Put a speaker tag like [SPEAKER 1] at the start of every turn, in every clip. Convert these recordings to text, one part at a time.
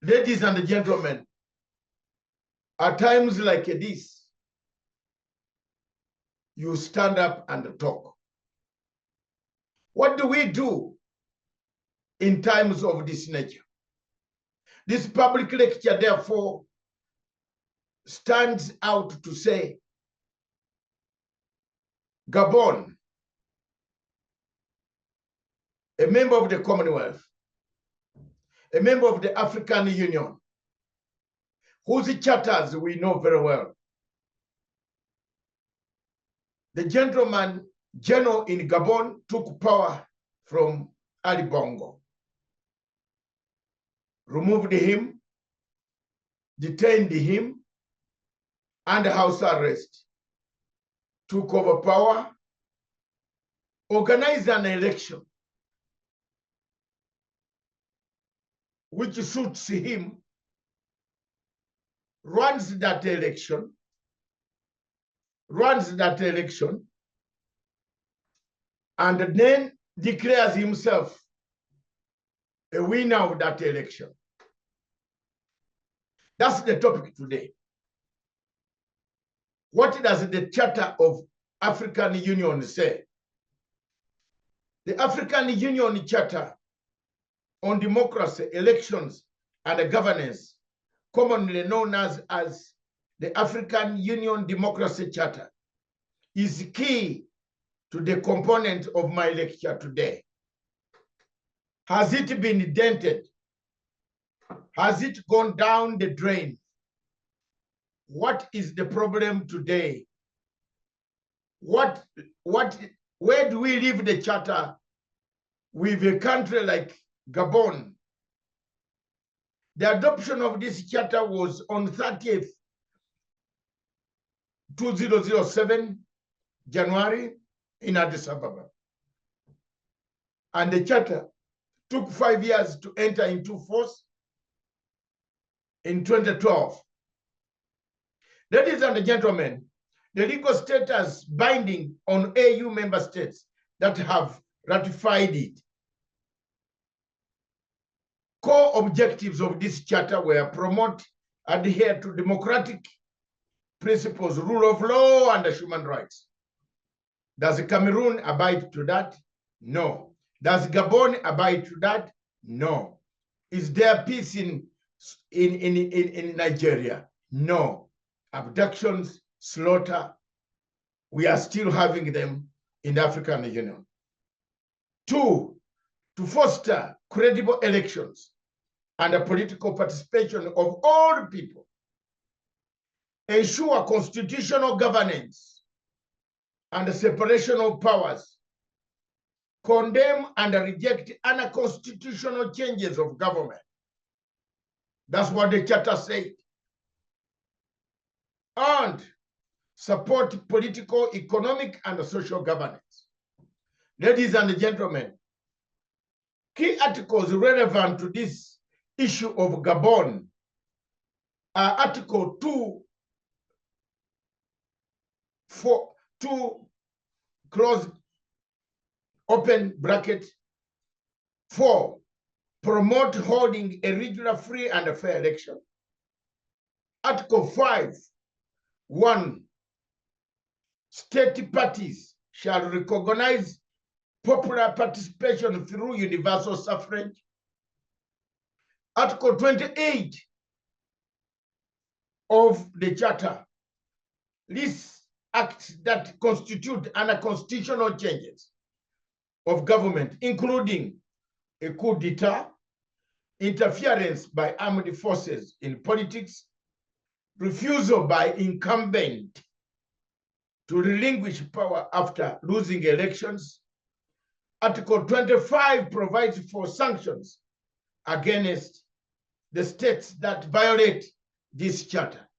[SPEAKER 1] Ladies and gentlemen, at times like this, you stand up and talk. What do we do in times of this nature? This public lecture, therefore, stands out to say, Gabon, a member of the Commonwealth, a member of the African Union, whose charters we know very well. The gentleman general in Gabon took power from Ali Bongo, removed him, detained him, under house arrest, took over power, organized an election which suits him, runs that election, and then declares himself a winner of that election. That's the topic today. What does the Charter of African Union say? The African Union Charter on Democracy, Elections, and Governance, commonly known as the African Union Democracy Charter, is key to the component of my lecture today. Has it been dented? Has it gone down the drain? What is the problem today? Where do we leave the charter with a country like Gabon? The adoption of this charter was on 30th, 2007, January, in Addis Ababa. And the charter took 5 years to enter into force in 2012. Ladies and gentlemen, the legal status binding on AU member states that have ratified it. Core objectives of this charter were promote, adhere to democratic principles, rule of law, and human rights. Does Cameroon abide to that? No. Does Gabon abide to that? No. Is there peace in Nigeria? No. Abductions, slaughter, we are still having them in the African Union. 2, to foster credible elections and the political participation of all people. Ensure constitutional governance and the separation of powers. Condemn and reject unconstitutional changes of government. That's what the charter said. And support political, economic, and social governance. Ladies and gentlemen, key articles relevant to this issue of Gabon are Article 2, close open bracket, 4, promote holding a regular, free, and fair election. Article 5, 1, state parties shall recognize popular participation through universal suffrage. Article 28 of the Charter lists acts that constitute unconstitutional changes of government, including a coup d'etat, interference by armed forces in politics, refusal by incumbent to relinquish power after losing elections. Article 25 provides for sanctions against the states that violate this charter.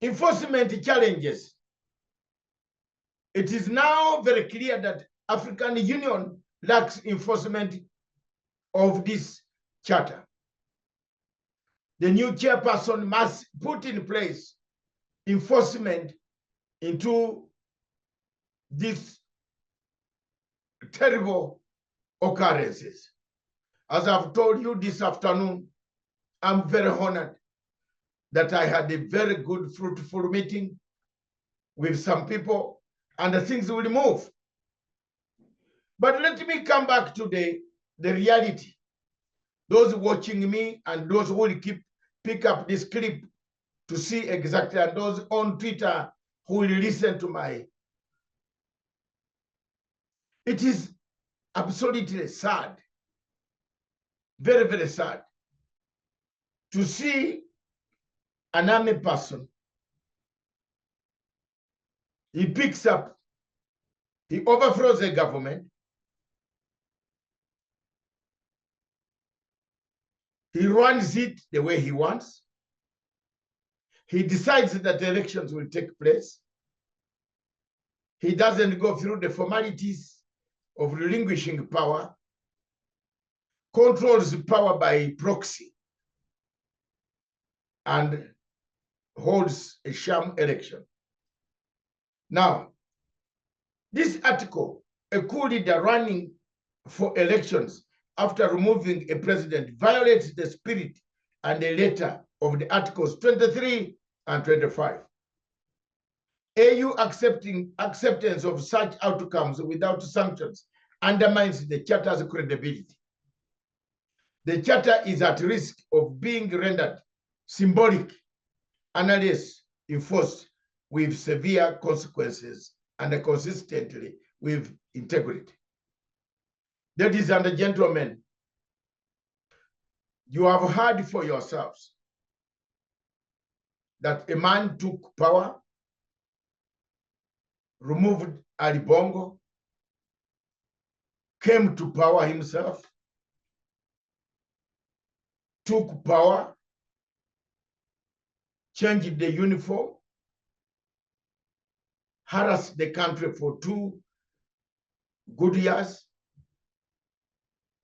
[SPEAKER 1] Enforcement challenges. It is now very clear that African Union lacks enforcement of this charter. The new chairperson must put in place enforcement into these terrible occurrences. As I've told you this afternoon, I'm very honored that I had a very good, fruitful meeting with some people, and the things will move. But let me come back to the reality. Those watching me and those who will pick up this clip to see exactly, and those on Twitter who will listen to my. It is absolutely sad, very, very sad, to see an army person. He picks up, he overthrows a government, he runs it the way he wants, he decides that elections will take place, he doesn't go through the formalities of relinquishing power, controls power by proxy, and holds a sham election. Now, this article, a coup leader running for elections after removing a president, violates the spirit and the letter of the Articles 23 and 25. AU acceptance of such outcomes without sanctions undermines the Charter's credibility. The Charter is at risk of being rendered symbolic unless enforced with severe consequences and consistently with integrity. Ladies and gentlemen, you have heard for yourselves that a man took power, removed Ali Bongo, came to power himself, took power, changed the uniform, harassed the country for 2 good years,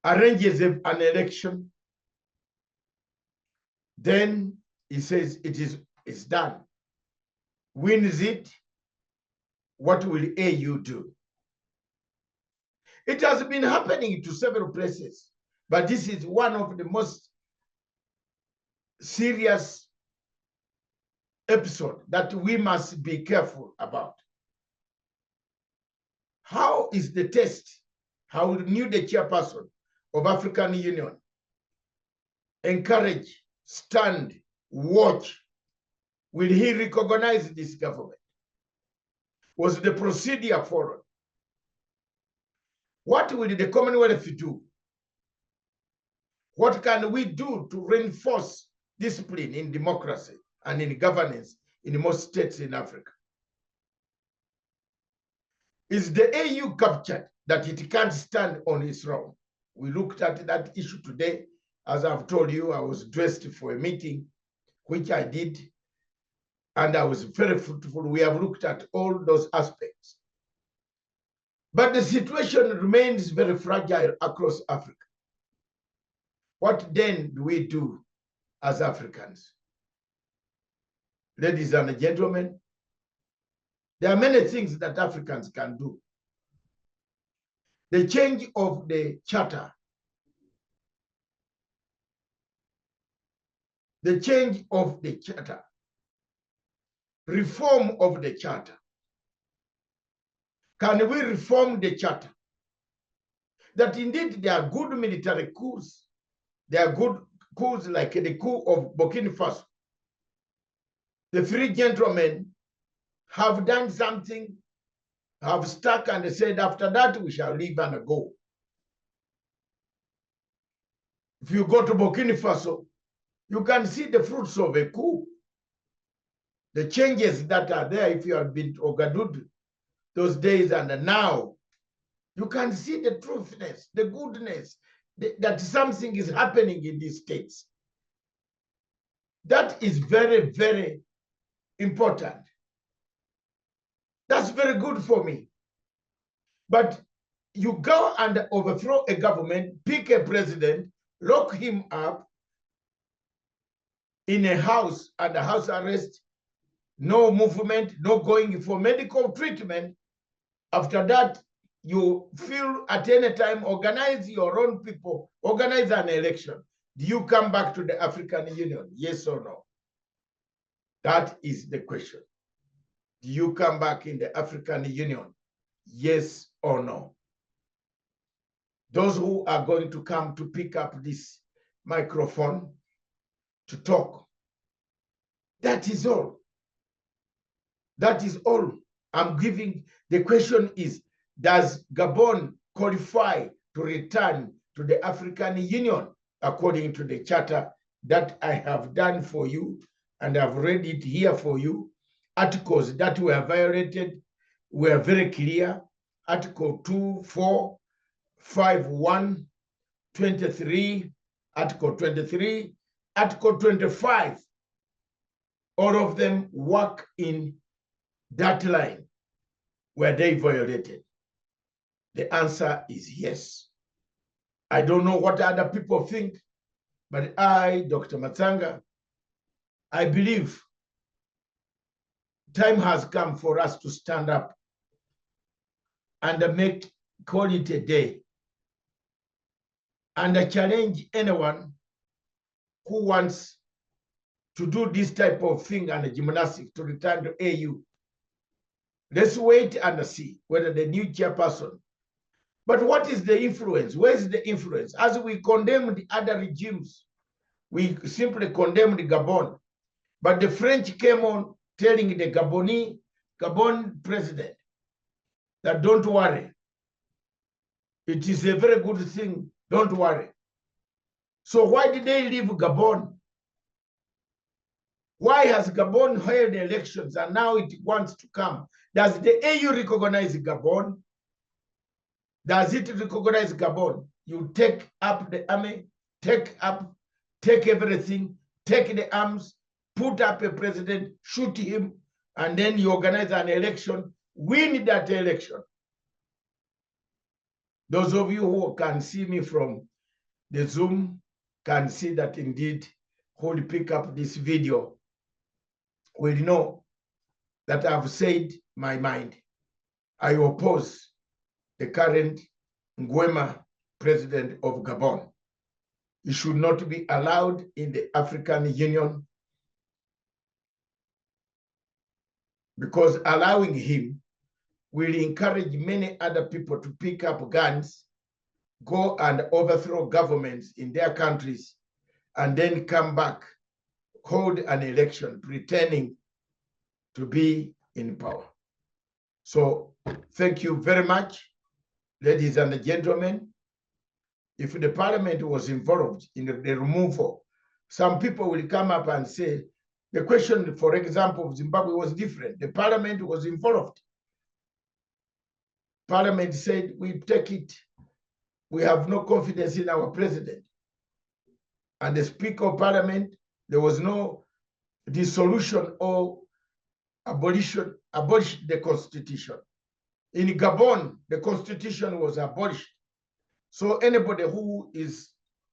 [SPEAKER 1] arranges an election, then he says it's done. Wins it, what will AU do? It has been happening to several places, but this is one of the most serious episodes that we must be careful about. How is the test? How will new the chairperson of African Union encourage, stand, watch? Will he recognize this government? Was the procedure followed? What will the Commonwealth do? What can we do to reinforce discipline in democracy and in governance in most states in Africa? Is the AU captured that it can't stand on its own? We looked at that issue today. As I've told you, I was dressed for a meeting, which I did, and I was very fruitful. We have looked at all those aspects. But the situation remains very fragile across Africa. What then do we do as Africans? Ladies and gentlemen, there are many things that Africans can do. The change of the charter, reform of the charter. Can we reform the charter? That indeed there are good military coups. There are good coups like the coup of Burkina Faso. The 3 gentlemen have done something, have stuck and said, after that we shall leave and go. If you go to Burkina Faso, you can see the fruits of a coup. The changes that are there, if you have been to Ouagadougou those days and now, you can see the truthness, the goodness, that something is happening in these states. That is very, very important. That's very good for me. But you go and overthrow a government, pick a president, lock him up in a house under house arrest, no movement, no going for medical treatment. After that, you feel at any time, organize your own people, organize an election. Do you come back to the African Union? Yes or no? That is the question. Do you come back in the African Union? Yes or no? Those who are going to come to pick up this microphone to talk, that is all. That is all I'm giving. The question is, does Gabon qualify to return to the African Union according to the charter that I have done for you, and I've read it here for you? Articles that were violated were very clear. Article 2, 4, 5, 1, 23, Article 23, Article 25. All of them work in that line. Were they violated? The answer is yes. I don't know what other people think, but I, Dr. Matsanga, I believe time has come for us to stand up and call it a day, and challenge anyone who wants to do this type of thing and gymnastics to return to AU. Let's wait and see whether the new chairperson. But what is the influence? Where is the influence? As we condemn the other regimes, we simply condemned Gabon. But the French came on telling the Gabon president that don't worry. It is a very good thing, don't worry. So why did they leave Gabon? Why has Gabon held elections and now it wants to come? Does the AU recognize Gabon? Does it recognize Gabon? You take up the army, take everything, take the arms, put up a president, shoot him, and then you organize an election, win that election. Those of you who can see me from the Zoom can see that indeed who will pick up this video will know that I've said my mind. I oppose the current Nguema president of Gabon. He should not be allowed in the African Union, because allowing him will encourage many other people to pick up guns, go and overthrow governments in their countries, and then come back, hold an election, pretending to be in power. So thank you very much, ladies and gentlemen. If the parliament was involved in the removal, some people will come up and say, the question, for example, of Zimbabwe was different. The parliament was involved. Parliament said, we take it. We have no confidence in our president. And the Speaker of Parliament, there was no dissolution or abolish the Constitution. In Gabon, the Constitution was abolished. So anybody who is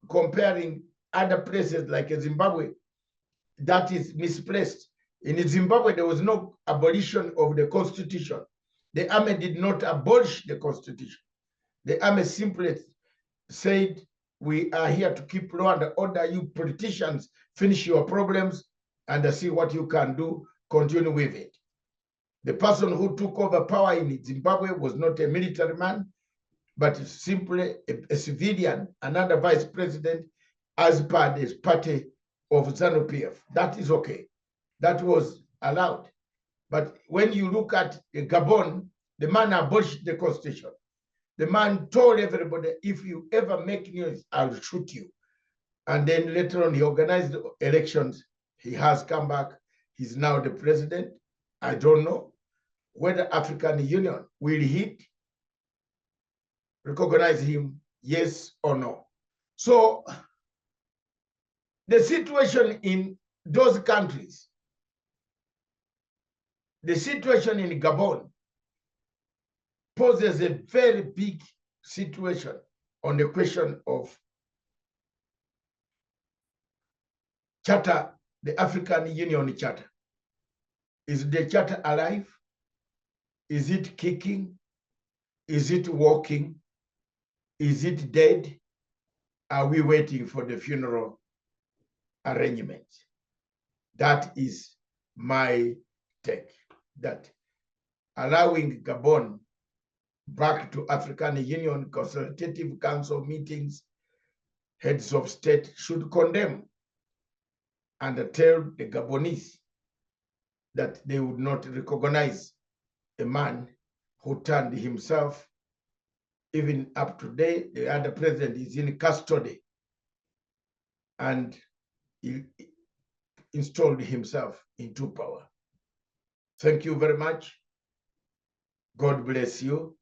[SPEAKER 1] comparing other places like Zimbabwe, that is misplaced. In Zimbabwe, there was no abolition of the Constitution. The army did not abolish the Constitution. The army simply said, we are here to keep law and order. You politicians, finish your problems and see what you can do, continue with it. The person who took over power in Zimbabwe was not a military man, but simply a civilian, another vice president, as per the party of ZANU-PF. That is okay. That was allowed. But when you look at Gabon, the man abolished the constitution. The man told everybody, if you ever make news, I'll shoot you. And then later on, he organized elections. He has come back. He's now the president. I don't know whether African Union will recognize him, yes or no. So the situation in those countries, the situation in Gabon poses a very big situation on the question of charter, the African Union Charter. Is the charter alive? Is it kicking? Is it walking? Is it dead? Are we waiting for the funeral arrangement? That is my take, that allowing Gabon back to African Union Consultative Council meetings, heads of state should condemn and tell the Gabonese that they would not recognize a man who turned himself. Even up to date, the other president is in custody, and he installed himself into power. Thank you very much. God bless you.